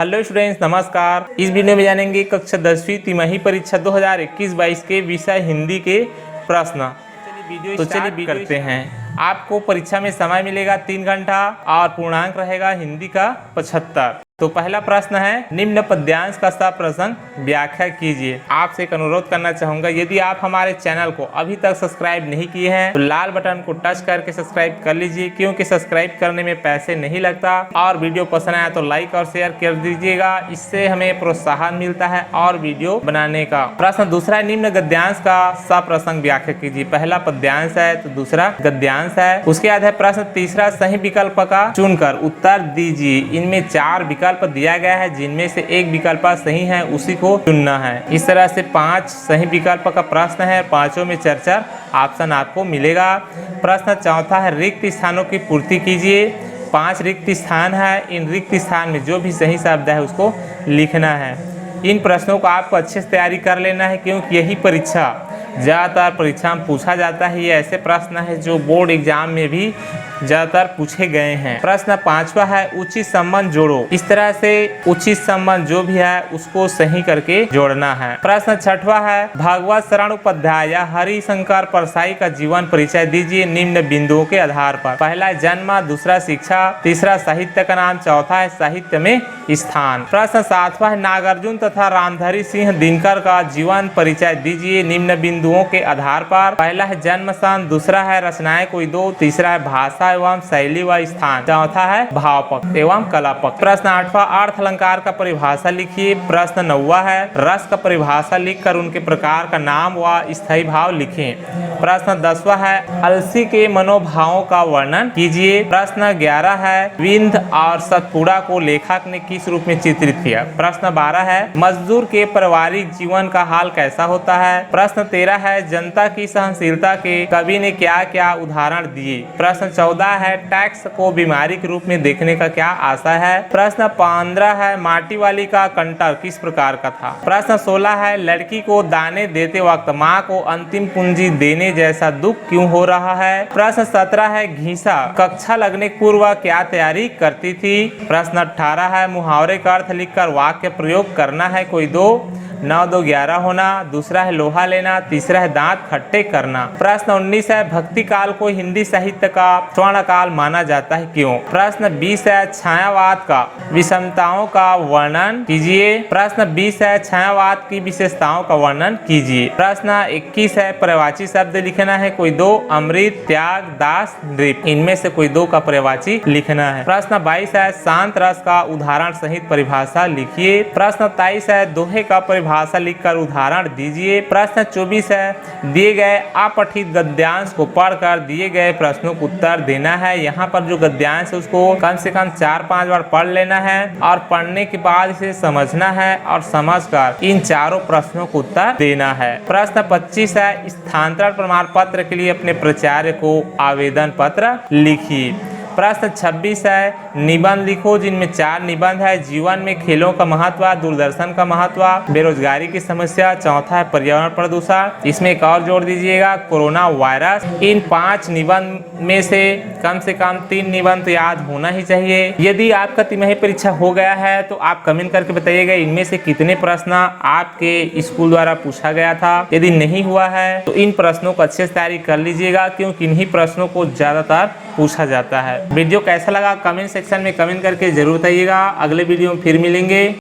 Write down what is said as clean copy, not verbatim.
Hello students, नमस्कार। इस video में जानेंगे कक्षा 10वीं तिमाही परीक्षा 2021-22 के विषय हिंदी के प्रश्न। चलिए करते हैं। आपको परीक्षा में समय मिलेगा 3 घंटा और पूर्णांक रहेगा हिंदी का 75। तो पहला प्रश्न है, निम्न पद्यांश का सप्रसंग व्याख्या कीजिए। आपसे एक अनुरोध करना चाहूंगा, यदि आप हमारे चैनल को अभी तक सब्सक्राइब नहीं किए हैं तो लाल बटन को टच करके सब्सक्राइब कर लीजिए, क्योंकि सब्सक्राइब करने में पैसे नहीं लगता। और वीडियो पसंद आया तो लाइक और शेयर कर दीजिएगा, इससे हमें प्रोत्साहन मिलता है और वीडियो बनाने का। प्रश्न दूसरा है, निम्न गद्यांश का सप्रसंग व्याख्या कीजिए। पहला पद्यांश है तो दूसरा गद्यांश है। उसके बाद है प्रश्न तीसरा, सही विकल्प का चुनकर उत्तर दीजिए। इनमें 4 विकल्प दिया गया है, जिनमें से एक विकल्प सही है उसी को चुनना है। इस तरह से 5 सही विकल्प का प्रश्न है, पांचों में 4 ऑप्शन आपको मिलेगा। प्रश्न चौथा है, रिक्त स्थानों की पूर्ति कीजिए। 5 रिक्त स्थान है, इन रिक्त स्थान में जो भी सही शब्द है उसको लिखना है। इन प्रश्नों को आपको अच्छे से तैयारी कर लेना है, क्योंकि यही परीक्षा ज़्यादातर परीक्षा में पूछा जाता है। ये ऐसे प्रश्न है जो बोर्ड एग्जाम में भी ज़्यादातर पूछे गए हैं। प्रश्न पांचवा है, उचित संबंध जोड़ो। इस तरह से उचित संबंध जो भी है उसको सही करके जोड़ना है। प्रश्न छठवा है, भगवत शरण उपाध्याय या हरिशंकर परसाई का जीवन परिचय दीजिए निम्न बिंदुओं के आधार पर। पहला है जन्म, दूसरा शिक्षा, तीसरा साहित्य का नाम, चौथा है साहित्य में स्थान। प्रश्न सातवां है, नागार्जुन तथा रामधारी सिंह दिनकर का जीवन परिचय दीजिए निम्न बिंदुओं के आधार पर। पहला है जन्म स्थान, दूसरा है रचनाएं कोई दो, तीसरा है भाषा एवं शैली व स्थान, चौथा है भाव पक्ष एवं कला पक्ष। प्रश्न 8वां, अर्थ अलंकार का परिभाषा लिखिए। प्रश्न 9वां है, रस का परिभाषा लिखकर उनके प्रकार का नाम व स्थायी भाव लिखें। प्रश्न 10वां है, अलसी के मनोभावों का वर्णन कीजिए। प्रश्न 11 है, विंध्य और सतपुड़ा को लेखक ने किस रूप में चित्रित किया। प्रश्न 12 है, मजदूर के पारिवारिक जीवन का हाल कैसा होता है। प्रश्न 13 है, जनता की सहनशीलता के कवि ने क्या क्या उदाहरण दिए। प्रश्न 14 है, टैक्स को बीमारी के रूप में देखने का क्या आशय है। प्रश्न 15 है, माटी वाली का कंटर किस प्रकार का था। प्रश्न 16 है, लड़की को दाने देते वक्त माँ को अंतिम पूंजी देने जैसा दुख क्यों हो रहा है। प्रश्न 17 है, घीसा कक्षा लगने पूर्व क्या तैयारी करती थी। प्रश्न 18 है, मुहावरे का अर्थ लिखकर वाक्य प्रयोग करना है कोई दो। 9 2 11 होना, दूसरा है लोहा लेना, तीसरा है दांत खट्टे करना। प्रश्न 19 है, भक्ति काल को हिंदी साहित्य का स्वर्ण काल माना जाता है क्यों। प्रश्न 20 है, छायावाद का विषमताओं का वर्णन कीजिए। प्रश्न 20 है, छायावाद की विशेषताओं का वर्णन कीजिए। प्रश्न 21 है, पर्यायवाची शब्द लिखना है कोई दो, अमृत, त्याग, दास, नृप, इनमें से कोई दो का पर्यायवाची लिखना है। प्रश्न 22 है, शांत रस का उदाहरण सहित परिभाषा लिखिए। प्रश्न 23 है, दोहे का भाषा लिखकर उदाहरण दीजिए। प्रश्न 24 है, दिए गए अपठित गद्यांश को पढ़कर दिए गए प्रश्नों को उत्तर देना है। यहाँ पर जो गद्यांश है उसको कम से कम 4-5 बार पढ़ लेना है और पढ़ने के बाद इसे समझना है और समझकर इन चारों प्रश्नों को उत्तर देना है। प्रश्न 25 है, स्थानांतरण प्रमाण पत्र के लिए अपने प्राचार्य को आवेदन पत्र लिखिए। प्रश्न 26 है, निबंध लिखो जिनमें 4 निबंध है। जीवन में खेलों का महत्व, दूरदर्शन का महत्व, बेरोजगारी की समस्या, चौथा है पर्यावरण प्रदूषण। इसमें एक और जोड़ दीजिएगा, कोरोना वायरस। इन 5 निबंध में से कम 3 निबंध याद होना ही चाहिए। यदि आपका तिमाही परीक्षा हो गया है तो आप कमेंट करके बताइएगा इनमें से कितने प्रश्न आपके स्कूल द्वारा पूछा गया था। यदि नहीं हुआ है तो इन प्रश्नों को अच्छे से तैयारी कर लीजिएगा, क्योंकि इन्हीं प्रश्नों को ज्यादातर पूछा जाता है। वीडियो कैसा लगा कमेंट सेक्शन में कमेंट करके जरूर बताइएगा। अगले वीडियो में फिर मिलेंगे।